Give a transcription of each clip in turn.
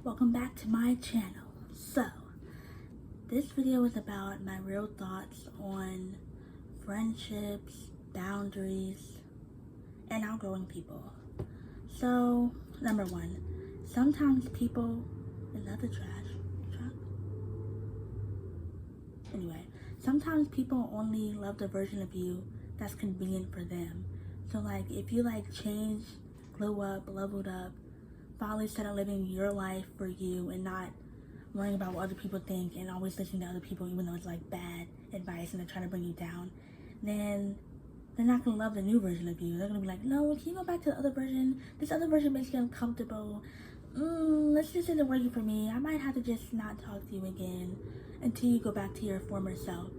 Welcome back to my channel. So, this video is about my real thoughts on friendships, boundaries, and outgrowing people. So, number one, sometimes people, is that the trash truck? Anyway, sometimes people only love the version of you that's convenient for them. So like, if you change, grew up, leveled up, finally started living your life for you and not worrying about what other people think and always listening to other people even though it's bad advice and they're trying to bring you down, then they're not going to love the new version of you. They're going to be like, no, can you go back to the other version? This other version makes you uncomfortable. This just isn't working for me. I might have to just not talk to you again until you go back to your former self.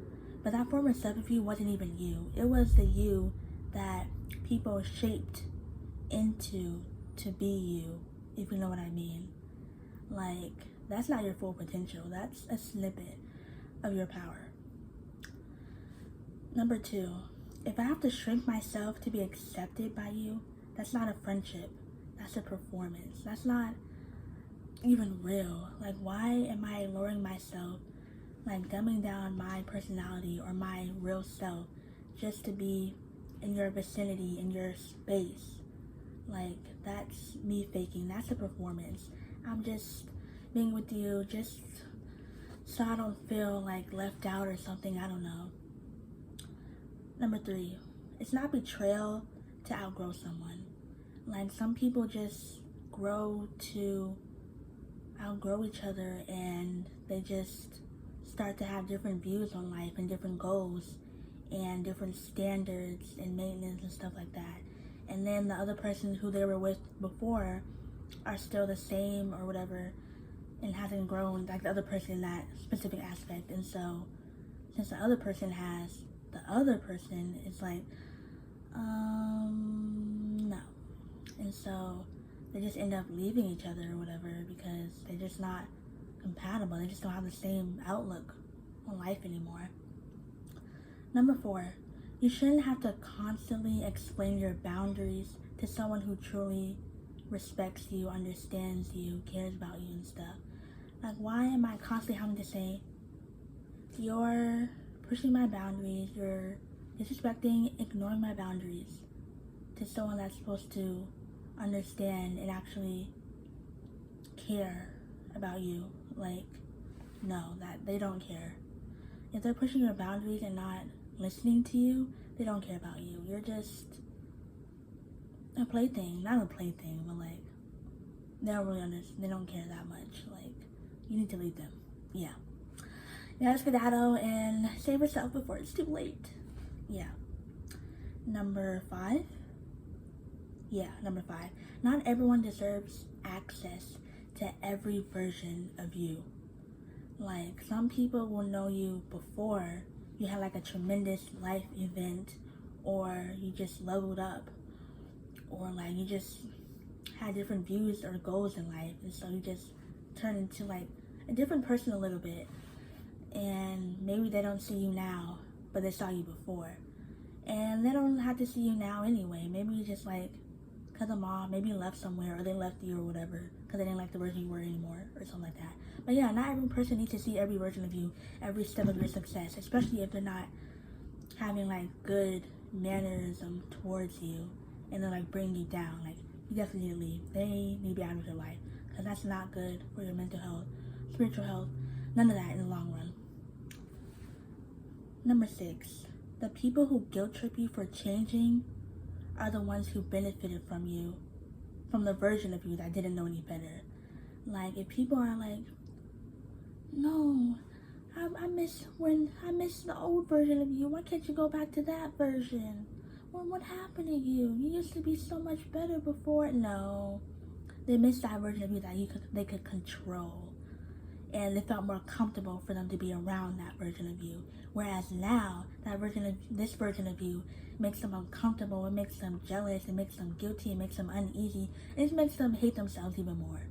But that former self of you wasn't even you. It was the you that people shaped into to be you, if you know what I mean. That's not your full potential. That's a snippet of your power. Number two, if I have to shrink myself to be accepted by you, that's not a friendship. That's a performance. That's not even real. Why am I lowering myself, dumbing down my personality or my real self just to be in your vicinity, in your space? That's me faking. That's a performance. I'm just being with you just so I don't feel left out or something. I don't know. Number three, it's not betrayal to outgrow someone. Some people just grow to outgrow each other and they just start to have different views on life and different goals and different standards and maintenance and stuff like that. And then the other person who they were with before are still the same or whatever and hasn't grown like the other person in that specific aspect. And so since the other person has, the other person is no. And so they just end up leaving each other or whatever because they're just not compatible. They just don't have the same outlook on life anymore. Number four, you shouldn't have to constantly explain your boundaries to someone who truly respects you, understands you, cares about you and stuff. Why am I constantly having to say, you're pushing my boundaries, you're disrespecting, ignoring my boundaries to someone that's supposed to understand and actually care about you? No, that they don't care. If they're pushing your boundaries and not listening to you, they don't care about you. You're just a plaything. Not a plaything, but they don't really understand. They don't care that much. You need to leave them. Yeah. Yeah, skedaddle and save yourself before it's too late. Yeah. Number five. Not everyone deserves access to every version of you. Some people will know you before you had a tremendous life event, or you just leveled up, or you just had different views or goals in life, and so you just turn into a different person a little bit, and maybe they don't see you now, but they saw you before, and they don't have to see you now anyway. Maybe you just cut them off, maybe you left somewhere, or they left you or whatever, because they didn't like the version you were anymore, or something like that. But yeah, not every person needs to see every version of you, every step of your success, especially if they're not having good mannerism towards you, and they're bringing you down. You definitely need to leave. They need to be out of your life, because that's not good for your mental health, spiritual health, none of that in the long run. Number six, the people who guilt trip you for changing are the ones who benefited from you, from the version of you that didn't know any better. If people are no, I miss the old version of you. Why can't you go back to that version? Well, what happened to you? You used to be so much better before. No, they missed that version of you that they could control, and it felt more comfortable for them to be around that version of you. Whereas now, this version of you makes them uncomfortable, it makes them jealous, it makes them guilty, it makes them uneasy, and it makes them hate themselves even more.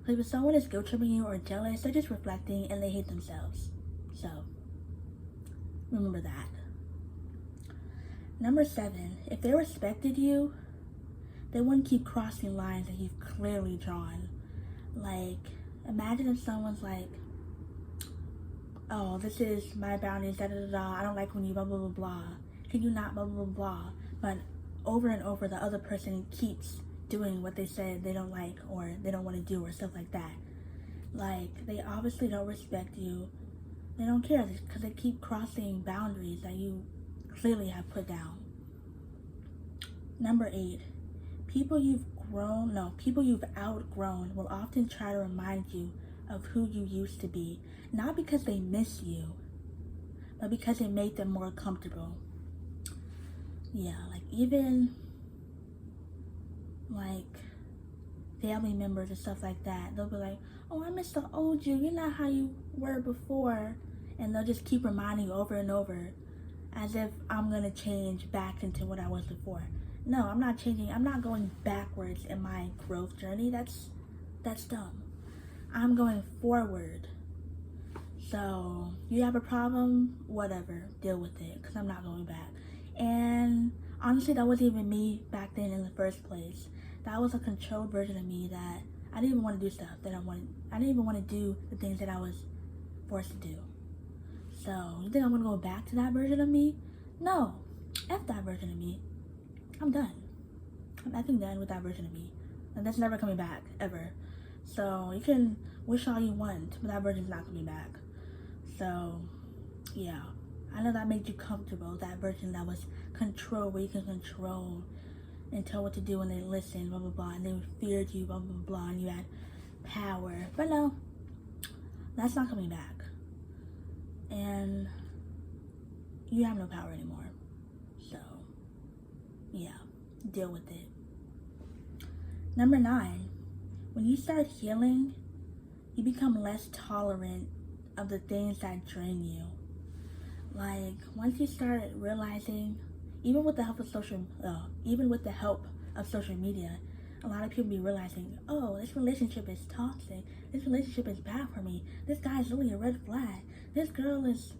If someone is guilt tripping you or jealous, they're just reflecting and they hate themselves. So, remember that. Number seven, if they respected you, they wouldn't keep crossing lines that you've clearly drawn. Like, imagine if someone's like, oh, this is my boundaries, da da da da, I don't like when you blah blah blah blah. Can you not blah blah blah blah? But over and over, the other person keeps doing what they said they don't like or they don't want to do or stuff like that. Like, they obviously don't respect you. They don't care because they keep crossing boundaries that you clearly have put down. Number 8, people you've outgrown will often try to remind you of who you used to be, not because they miss you, but because it made them more comfortable. Yeah, like even like family members and stuff like that, they'll be like, oh, I miss the old you, you're not how you were before, and they'll just keep reminding you over and over as if I'm gonna change back into what I was before. No, I'm not changing. I'm not going backwards in my growth journey. That's dumb. I'm going forward. So you have a problem, whatever, deal with it, because I'm not going back. And honestly, that wasn't even me back then in the first place. That was a controlled version of me that I didn't even want to do stuff that I didn't even want to do the things that I was forced to do. So you think I'm gonna go back to that version of me? No, F that version of me. I'm done. I'm effing done with that version of me. And that's never coming back, ever. So you can wish all you want, but that version's not coming back. So, yeah. I know that made you comfortable, that version that was control, where you can control and tell what to do and they listen, blah, blah, blah, and they feared you, blah, blah, blah, and you had power. But no, that's not coming back. And you have no power anymore. So, yeah, deal with it. Number 9, when you start healing, you become less tolerant of the things that drain you. Like, once you start realizing, even with the help of social media, a lot of people be realizing, oh, this relationship is toxic. This relationship is bad for me. This guy is really a red flag. This girl is,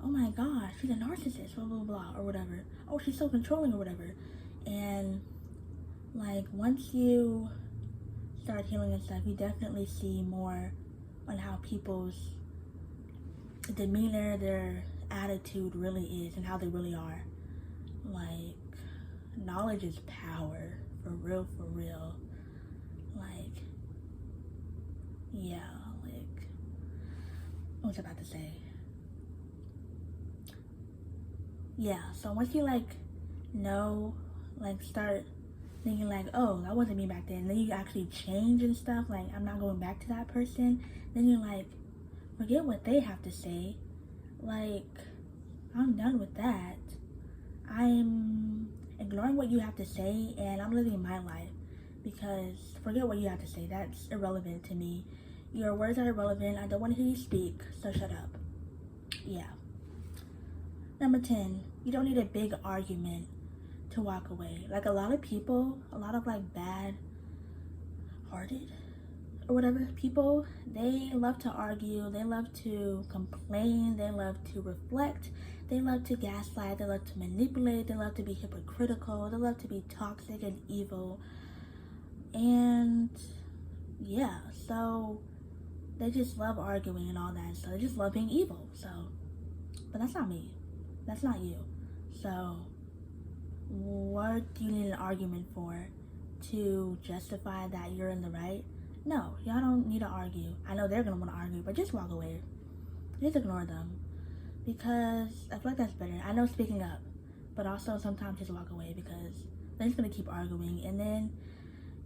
oh my gosh, she's a narcissist, blah, blah, blah, or whatever. Oh, she's so controlling or whatever. And, like, once you start healing and stuff, you definitely see more on how people's demeanor, their attitude really is, and how they really are. Like, knowledge is power, for real, for real. Like, yeah, like, what was I about to say? Yeah, so once you, like, know, like, start thinking, like, oh, that wasn't me back then, and then you actually change and stuff, like, I'm not going back to that person, then you're like, forget what they have to say. Like, I'm done with that. I'm ignoring what you have to say, and I'm living my life. Because forget what you have to say. That's irrelevant to me. Your words are irrelevant. I don't want to hear you speak, so shut up. Yeah. Number 10, you don't need a big argument to walk away. Like, a lot of people, like bad-hearted or whatever people, they love to argue, they love to complain, they love to reflect, they love to gaslight, they love to manipulate, they love to be hypocritical, they love to be toxic and evil. And yeah, so they just love arguing and all that, so they just love being evil. So, but that's not me, that's not you. So what do you need an argument for? To justify that you're in the right? No, y'all don't need to argue. I know they're gonna want to argue, but just walk away. Just ignore them. Because I feel like that's better. I know speaking up, but also sometimes just walk away, because they're just gonna keep arguing, and then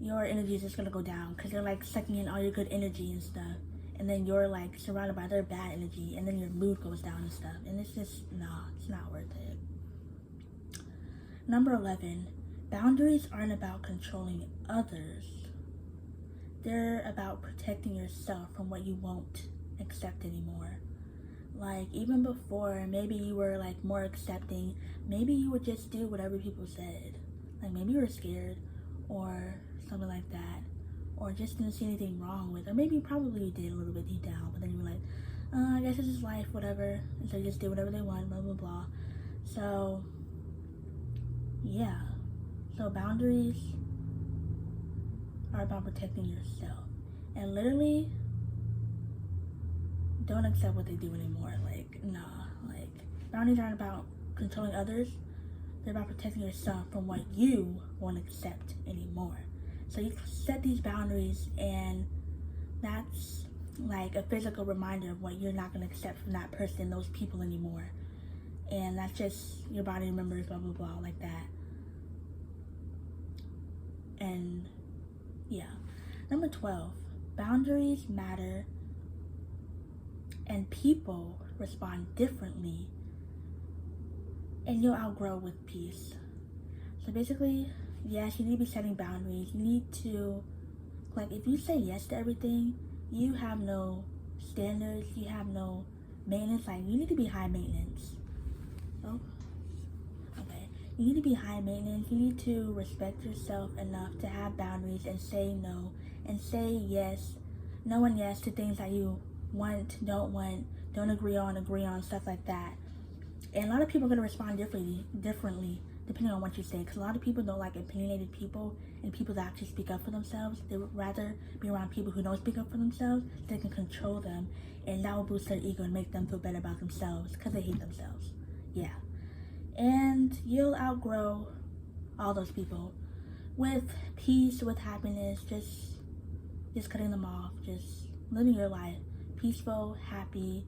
your energy is just gonna go down because they're like sucking in all your good energy and stuff, and then you're like surrounded by their bad energy, and then your mood goes down and stuff, and it's just, nah, it's not worth it. Number 11, boundaries aren't about controlling others. They're about protecting yourself from what you won't accept anymore. Like, even before, maybe you were like more accepting. Maybe you would just do whatever people said. Like, maybe you were scared or something like that, or just didn't see anything wrong with it. Or maybe probably you did a little bit deep down, but then you were like, I guess this is life, whatever. And so you just did whatever they want, blah, blah, blah. So, yeah. So boundaries are about protecting yourself. and literally don't accept what they do anymore. Like, nah. Like, boundaries aren't about controlling others. They're about protecting yourself from what you won't accept anymore. So you set these boundaries, and that's like a physical reminder of what you're not going to accept from that person, those people anymore. And that's just your body remembers, blah, blah, blah, like that. And yeah. Number 12, boundaries matter, and people respond differently, and you'll outgrow with peace. So basically, yes, you need to be setting boundaries. You need to, like, if you say yes to everything, you have no standards, you have no maintenance. Like, you need to be high maintenance. Oh, okay. You need to be high maintenance. You need to respect yourself enough to have boundaries and say no, and say yes, no and yes to things that you want, don't agree on, stuff like that. And a lot of people are going to respond differently depending on what you say, because a lot of people don't like opinionated people and people that actually speak up for themselves. They would rather be around people who don't speak up for themselves. They can control them, and that will boost their ego and make them feel better about themselves because they hate themselves. Yeah. And you'll outgrow all those people with peace, with happiness, just cutting them off, just living your life peaceful, happy,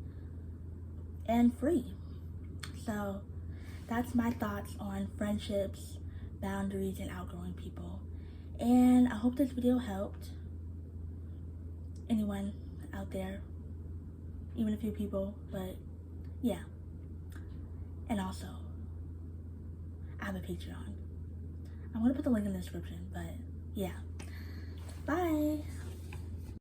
and free. So that's my thoughts on friendships, boundaries, and outgrowing people. And I hope this video helped anyone out there, even a few people, but yeah. And also, I have a Patreon. I'm going to put the link in the description, but yeah. Bye!